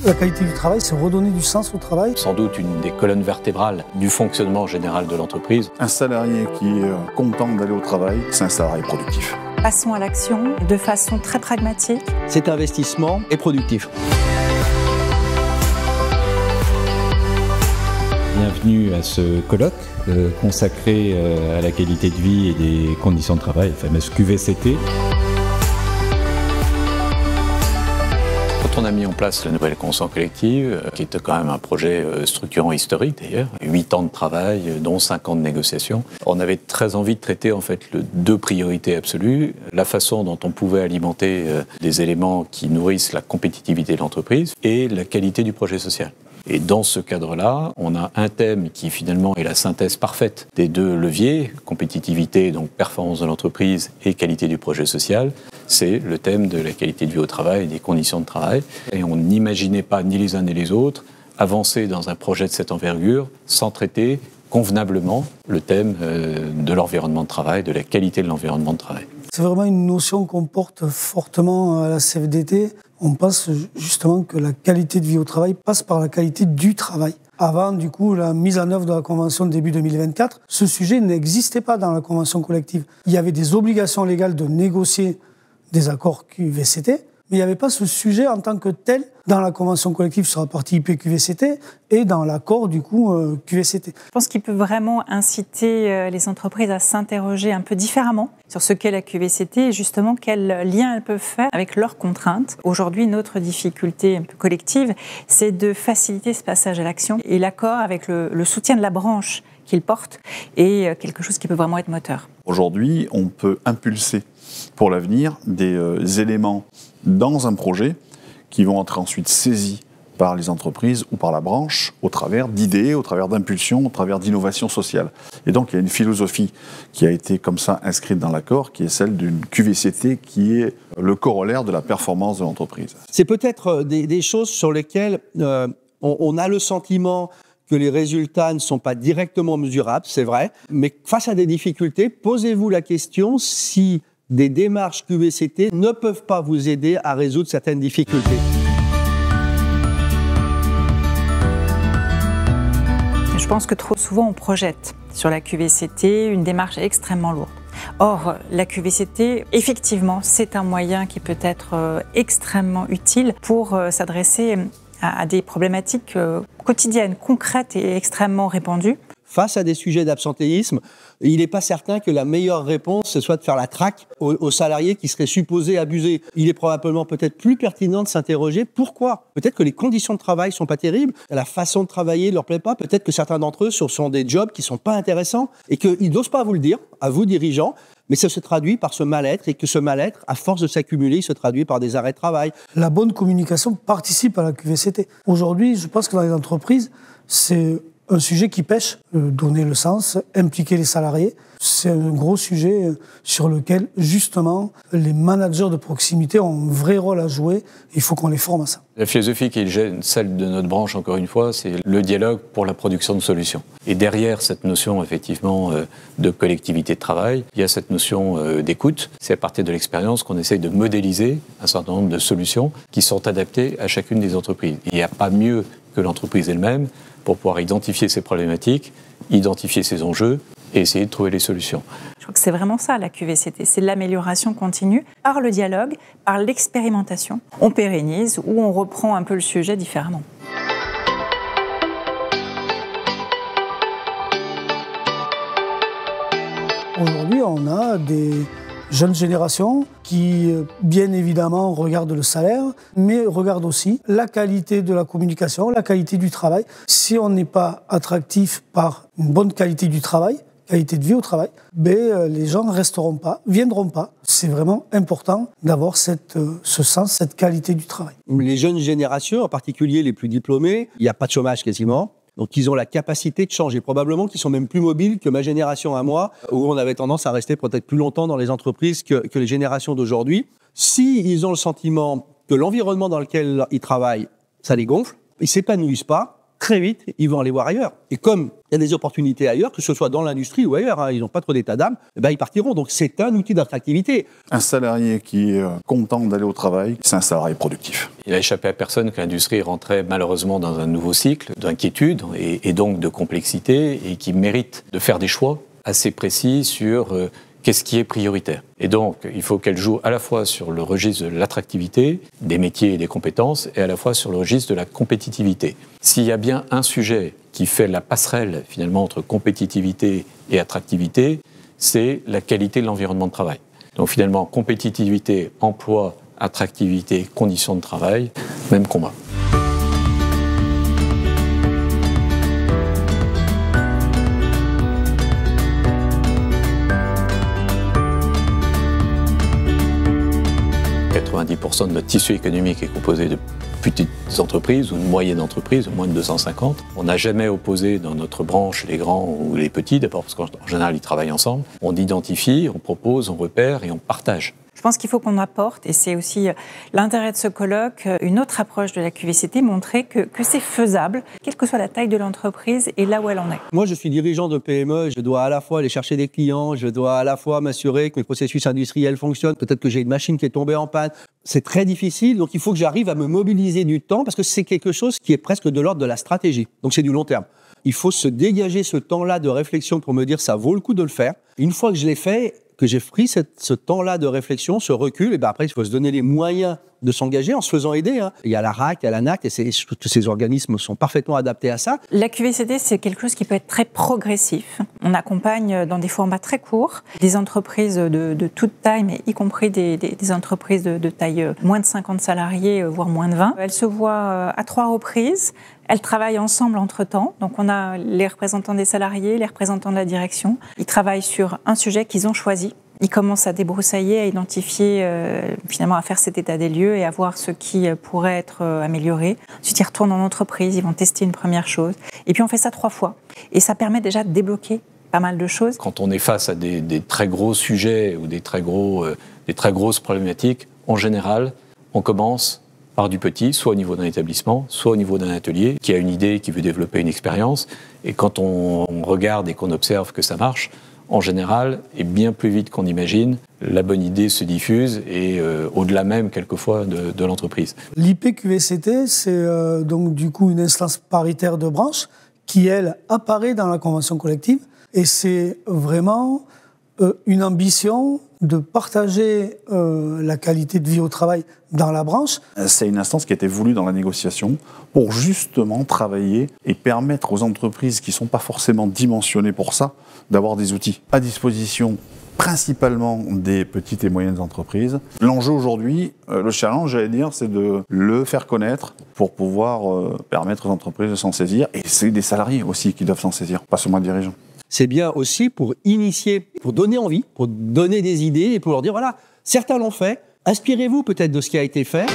La qualité du travail, c'est redonner du sens au travail. Sans doute une des colonnes vertébrales du fonctionnement général de l'entreprise. Un salarié qui est content d'aller au travail, c'est un salarié productif. Passons à l'action de façon très pragmatique. Cet investissement est productif. Bienvenue à ce colloque consacré à la qualité de vie et des conditions de travail, la fameuse QVCT. Quand on a mis en place la nouvelle convention collective, qui était quand même un projet structurant historique d'ailleurs, 8 ans de travail, dont 5 ans de négociation, on avait très envie de traiter en fait deux priorités absolues, la façon dont on pouvait alimenter des éléments qui nourrissent la compétitivité de l'entreprise et la qualité du projet social. Et dans ce cadre-là, on a un thème qui finalement est la synthèse parfaite des deux leviers, compétitivité, donc performance de l'entreprise et qualité du projet social. C'est le thème de la qualité de vie au travail et des conditions de travail. Et on n'imaginait pas, ni les uns ni les autres, avancer dans un projet de cette envergure sans traiter convenablement le thème de l'environnement de travail, de la qualité de l'environnement de travail. C'est vraiment une notion qu'on porte fortement à la CFDT. On pense justement que la qualité de vie au travail passe par la qualité du travail. Avant, du coup, la mise en œuvre de la Convention de début 2024, ce sujet n'existait pas dans la Convention collective. Il y avait des obligations légales de négocier des accords QVCT, mais il n'y avait pas ce sujet en tant que tel dans la convention collective sur la partie IP-QVCT et dans l'accord du coup QVCT. Je pense qu'il peut vraiment inciter les entreprises à s'interroger un peu différemment sur ce qu'est la QVCT et justement quel lien elles peuvent faire avec leurs contraintes. Aujourd'hui, notre difficulté un peu collective, c'est de faciliter ce passage à l'action et l'accord avec le soutien de la branche qu'il porte est quelque chose qui peut vraiment être moteur. Aujourd'hui, on peut impulser pour l'avenir des éléments dans un projet qui vont être ensuite saisis par les entreprises ou par la branche au travers d'idées, au travers d'impulsions, au travers d'innovations sociales. Et donc, il y a une philosophie qui a été comme ça inscrite dans l'accord, qui est celle d'une QVCT qui est le corollaire de la performance de l'entreprise. C'est peut-être des choses sur lesquelles on a le sentiment que les résultats ne sont pas directement mesurables, c'est vrai, mais face à des difficultés, posez-vous la question si des démarches QVCT ne peuvent pas vous aider à résoudre certaines difficultés. Je pense que trop souvent on projette sur la QVCT une démarche extrêmement lourde. Or, la QVCT, effectivement, c'est un moyen qui peut être extrêmement utile pour s'adresser à des problématiques quotidiennes, concrètes et extrêmement répandues. Face à des sujets d'absentéisme, il n'est pas certain que la meilleure réponse, ce soit de faire la traque aux salariés qui seraient supposés abuser. Il est probablement peut-être plus pertinent de s'interroger pourquoi. Peut-être que les conditions de travail ne sont pas terribles, la façon de travailler ne leur plaît pas, peut-être que certains d'entre eux sont des jobs qui ne sont pas intéressants et qu'ils n'osent pas vous le dire, à vous dirigeants, mais ça se traduit par ce mal-être et que ce mal-être, à force de s'accumuler, il se traduit par des arrêts de travail. La bonne communication participe à la QVCT. Aujourd'hui, je pense que dans les entreprises, c'est un sujet qui pêche, donner le sens, impliquer les salariés. C'est un gros sujet sur lequel, justement, les managers de proximité ont un vrai rôle à jouer. Il faut qu'on les forme à ça. La philosophie qui est celle de notre branche, encore une fois, c'est le dialogue pour la production de solutions. Et derrière cette notion, effectivement, de collectivité de travail, il y a cette notion d'écoute. C'est à partir de l'expérience qu'on essaye de modéliser un certain nombre de solutions qui sont adaptées à chacune des entreprises. Il n'y a pas mieux que l'entreprise elle-même pour pouvoir identifier ses problématiques, identifier ses enjeux et essayer de trouver les solutions. Je crois que c'est vraiment ça, la QVCT. C'est l'amélioration continue par le dialogue, par l'expérimentation. On pérennise ou on reprend un peu le sujet différemment. Aujourd'hui, on a des jeunes générations qui, bien évidemment, regardent le salaire, mais regardent aussi la qualité de la communication, la qualité du travail. Si on n'est pas attractif par une bonne qualité du travail, qualité de vie au travail, les gens ne resteront pas, viendront pas. C'est vraiment important d'avoir ce sens, cette qualité du travail. Les jeunes générations, en particulier les plus diplômés, il n'y a pas de chômage quasiment. Donc, ils ont la capacité de changer. Probablement qu'ils sont même plus mobiles que ma génération à moi, où on avait tendance à rester peut-être plus longtemps dans les entreprises que les générations d'aujourd'hui. S'ils ont le sentiment que l'environnement dans lequel ils travaillent, ça les gonfle, ils ne s'épanouissent pas, très vite, ils vont aller voir ailleurs. Et comme il y a des opportunités ailleurs, que ce soit dans l'industrie ou ailleurs, ils n'ont pas trop d'état d'âme, ils partiront. Donc c'est un outil d'attractivité. Un salarié qui est content d'aller au travail, c'est un salarié productif. Il a échappé à personne que l'industrie rentrait malheureusement dans un nouveau cycle d'inquiétude et donc de complexité et qui mérite de faire des choix assez précis sur qu'est-ce qui est prioritaire. Et donc, il faut qu'elle joue à la fois sur le registre de l'attractivité, des métiers et des compétences, et à la fois sur le registre de la compétitivité. S'il y a bien un sujet qui fait la passerelle, finalement, entre compétitivité et attractivité, c'est la qualité de l'environnement de travail. Donc, finalement, compétitivité, emploi, attractivité, conditions de travail, même combat. De notre tissu économique est composé de petites entreprises ou de moyennes entreprises, de moins de 250. On n'a jamais opposé dans notre branche les grands ou les petits, d'abord parce qu'en général ils travaillent ensemble. On identifie, on propose, on repère et on partage. Je pense qu'il faut qu'on apporte, et c'est aussi l'intérêt de ce colloque, une autre approche de la QVCT, montrer que c'est faisable, quelle que soit la taille de l'entreprise et là où elle en est. Moi, je suis dirigeant de PME, je dois à la fois aller chercher des clients, je dois à la fois m'assurer que mes processus industriels fonctionnent, peut-être que j'ai une machine qui est tombée en panne. C'est très difficile, donc il faut que j'arrive à me mobiliser du temps, parce que c'est quelque chose qui est presque de l'ordre de la stratégie. Donc c'est du long terme. Il faut se dégager ce temps-là de réflexion pour me dire ça vaut le coup de le faire. Une fois que je l'ai fait, que j'ai pris ce temps-là de réflexion, ce recul, et après il faut se donner les moyens de s'engager en se faisant aider. Il y a la RAC, il y a la NAC, et ces organismes sont parfaitement adaptés à ça. La QVCT, c'est quelque chose qui peut être très progressif. On accompagne dans des formats très courts des entreprises de toute taille, mais y compris des entreprises de taille moins de 50 salariés, voire moins de 20. Elles se voient à 3 reprises. Elles travaillent ensemble entre-temps. Donc, on a les représentants des salariés, les représentants de la direction. Ils travaillent sur un sujet qu'ils ont choisi. Ils commencent à débroussailler, à identifier, finalement à faire cet état des lieux et à voir ce qui pourrait être amélioré. Ensuite, ils retournent en entreprise, ils vont tester une première chose. Et puis, on fait ça 3 fois. Et ça permet déjà de débloquer pas mal de choses. Quand on est face à des très gros sujets ou des très grosses problématiques, en général, on commence par du petit, soit au niveau d'un établissement, soit au niveau d'un atelier, qui a une idée, qui veut développer une expérience. Et quand on regarde et qu'on observe que ça marche, en général, et bien plus vite qu'on imagine, la bonne idée se diffuse et au-delà même, quelquefois, de l'entreprise. L'IPQVCT, c'est donc du coup une instance paritaire de branche qui, elle, apparaît dans la convention collective. Et c'est vraiment une ambition de partager la qualité de vie au travail dans la branche. C'est une instance qui a été voulue dans la négociation pour justement travailler et permettre aux entreprises qui ne sont pas forcément dimensionnées pour ça, d'avoir des outils à disposition, principalement des petites et moyennes entreprises. L'enjeu aujourd'hui, le challenge, j'allais dire, c'est de le faire connaître pour pouvoir permettre aux entreprises de s'en saisir. Et c'est des salariés aussi qui doivent s'en saisir, pas seulement les dirigeants. C'est bien aussi pour initier, pour donner envie, pour donner des idées et pour leur dire, voilà, certains l'ont fait, inspirez-vous peut-être de ce qui a été fait.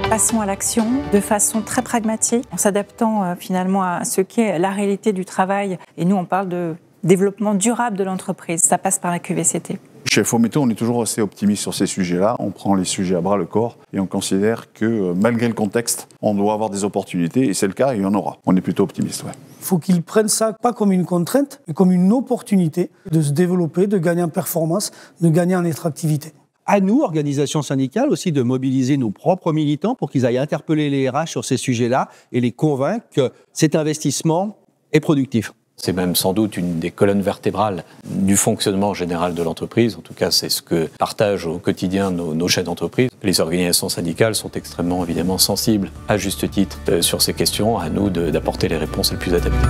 Passons à l'action de façon très pragmatique, en s'adaptant finalement à ce qu'est la réalité du travail. Et nous, on parle de développement durable de l'entreprise. Ça passe par la QVCT. Chez Fometo, on est toujours assez optimiste sur ces sujets-là. On prend les sujets à bras le corps et on considère que malgré le contexte, on doit avoir des opportunités et c'est le cas et il y en aura. On est plutôt optimiste, ouais. Il faut qu'ils prennent ça pas comme une contrainte, mais comme une opportunité de se développer, de gagner en performance, de gagner en attractivité. À nous, organisations syndicales, aussi de mobiliser nos propres militants pour qu'ils aillent interpeller les RH sur ces sujets-là et les convaincre que cet investissement est productif. C'est même sans doute une des colonnes vertébrales du fonctionnement général de l'entreprise. En tout cas, c'est ce que partagent au quotidien nos chefs d'entreprise. Les organisations syndicales sont extrêmement, évidemment, sensibles, à juste titre, sur ces questions. À nous d'apporter les réponses les plus adaptées.